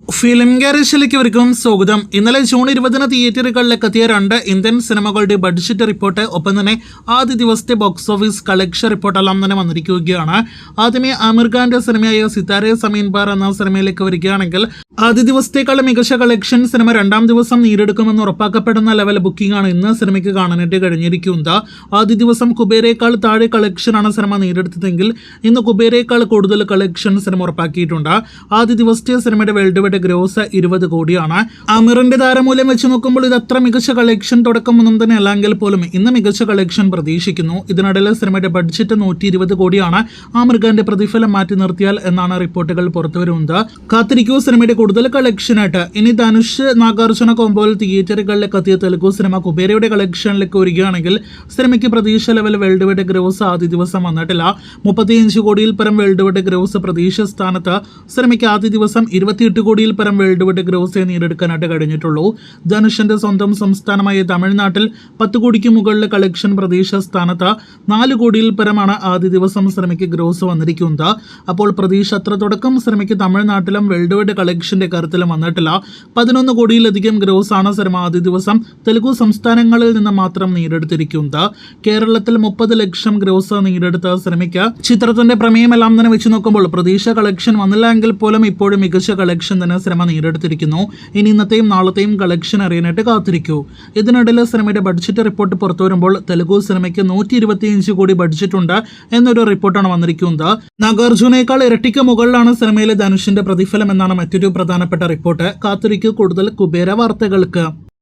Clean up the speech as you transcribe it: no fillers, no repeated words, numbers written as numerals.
Film ഗാരേജിലേക്ക് ഇവർക്കും സ്വാഗതം. ഇന്നലെ ജൂൺ 20 തിയേറ്ററുകളിലേക്ക് എത്തിയ 2 ഇന്ത്യൻ സിനിമകളുടെ ബഡ്ജറ്റ് റിപ്പോർട്ട്, ഒപ്പം തന്നെ ആദ്യ ദിവസത്തെ ബോക്സ് ഓഫീസ് കളക്ഷൻ റിപ്പോർട്ടെല്ലാം തന്നെ വന്നിരിക്കുകയാണ്. ആദ്യമേ ആമിർ ഖാന്റെ സിനിമയായ സിതാരെ സമീൻ പാർ എന്ന സിനിമയിലേക്ക് വരികയാണെങ്കിൽ ആദ്യ ദിവസത്തേക്കാളും മികച്ച കളക്ഷൻ സിനിമ 2ാം ദിവസം നേടിയെടുക്കുമെന്ന് ഉറപ്പാക്കപ്പെടുന്ന ലെവൽ ബുക്കിംഗ് ആണ് ഇന്ന് സിനിമയ്ക്ക് കാണാനായിട്ട് കഴിഞ്ഞിരിക്കുന്നത്. ആദ്യ ദിവസം കുബേരയേക്കാൾ താഴെ കളക്ഷനാണ് സിനിമ നേടിയെടുത്തതെങ്കിൽ ഇന്ന് കുബേരയേക്കാൾ കൂടുതൽ കളക്ഷൻ സിനിമ ഉറപ്പാക്കിയിട്ടുണ്ട്. ആദ്യ ദിവസത്തെ സിനിമയുടെ വേൾഡ് വൈഡ് ഗ്രോസ് 20 കോടിയാണ്. ആമിറിന്റെ താരമൂല്യം വെച്ച് നോക്കുമ്പോൾ ഇത് അത്ര മികച്ച കളക്ഷൻ തുടക്കമൊന്നും തന്നെ അല്ലെങ്കിൽ പോലും ഇന്ന് മികച്ച കളക്ഷൻ പ്രതീക്ഷിക്കുന്നു. ഇതിനിടയിൽ സിനിമയുടെ ബഡ്ജറ്റ് 120 കോടിയാണ്. ആമിർ ഖാന്റെ പ്രതിഫലം മാറ്റി നിർത്തിയാൽ എന്നാണ് റിപ്പോർട്ടുകൾ പുറത്തുവരുന്നത്. കാത്തിരിക്കൂ സിനിമയുടെ കൂടുതൽ കളക്ഷനായിട്ട്. ഇനി ധനുഷ് നാഗാർജുന കോമ്പോയിൽ തിയേറ്ററുകളിലേക്ക് എത്തിയ തെലുഗു സിനിമ കുബേരയുടെ കളക്ഷനിലേക്ക് വരികയാണെങ്കിൽ സിനിമയ്ക്ക് പ്രതീക്ഷ ലെവൽ വേൾഡ് വൈഡ് ഗ്രോസ് ആദ്യ ദിവസം വന്നിട്ടില്ല. 35 കോടിയിൽ പരം വേൾഡ് വൈഡ് ഗ്രോസ് പ്രതീക്ഷ സ്ഥാനത്ത് സിനിമയ്ക്ക് ആദ്യ ദിവസം 28 കോടിയിൽ പരം വേൾഡ് വൈഡ് ഗ്രോസ് നേടിയെടുക്കാനായിട്ട് കഴിഞ്ഞിട്ടുള്ളൂ. ധനുഷിന്റെ സ്വന്തം സംസ്ഥാനമായ തമിഴ്നാട്ടിൽ 10 കോടിക്ക് മുകളിലെ കളക്ഷൻ പ്രതീക്ഷ സ്ഥാനത്ത് 4 കോടിയിൽ പരമാണ് ആദ്യ ദിവസം സിനിമയ്ക്ക് ഗ്രോസ് വന്നിരിക്കുന്നത്. അപ്പോൾ പ്രതീക്ഷ അത്ര തുടക്കം സിനിമയ്ക്ക് തമിഴ്നാട്ടിലും വേൾഡ് വൈഡ് കളക്ഷന്റെ കാര്യത്തിലും വന്നിട്ടില്ല. 11 കോടിയിലധികം ഗ്രോസ് ആണ് സിനിമ ആദ്യ ദിവസം തെലുഗു സംസ്ഥാനങ്ങളിൽ നിന്ന് മാത്രം നേടിയെടുത്തിരിക്കുന്നത്. കേരളത്തിൽ 30 ലക്ഷം ഗ്രോസ് നേടിയെടുത്ത സിനിമയ്ക്ക് ചിത്രത്തിന്റെ പ്രമേയമെല്ലാം തന്നെ വെച്ച് നോക്കുമ്പോൾ പ്രതീക്ഷ കളക്ഷൻ വന്നില്ല എങ്കിൽ പോലും ഇപ്പോഴും മികച്ച കളക്ഷൻ തന്നെ സിനിമ നേടിയെടുത്തിരിക്കുന്നു. ഇനി ഇന്നത്തെയും നാളത്തെയും കളക്ഷൻ അറിയാനായിട്ട് കാത്തിരിക്കൂ. ഇതിനിടയിൽ സിനിമയുടെ ബഡ്ജറ്റ് റിപ്പോർട്ട് പുറത്തു വരുമ്പോൾ തെലുഗു സിനിമയ്ക്ക് 125 കോടി ബഡ്ജറ്റ് ഉണ്ട് എന്നൊരു റിപ്പോർട്ടാണ് വന്നിരിക്കുന്നത്. നാഗാർജുനേക്കാൾ ഇരട്ടിക്ക് മുകളിലാണ് സിനിമയിലെ ധനുഷിന്റെ പ്രതിഫലം എന്നാണ് മറ്റൊരു പ്രധാനപ്പെട്ട റിപ്പോർട്ട്. കാത്തിരിക്കൂ കൂടുതൽ കുബേര വാർത്തകൾക്ക്.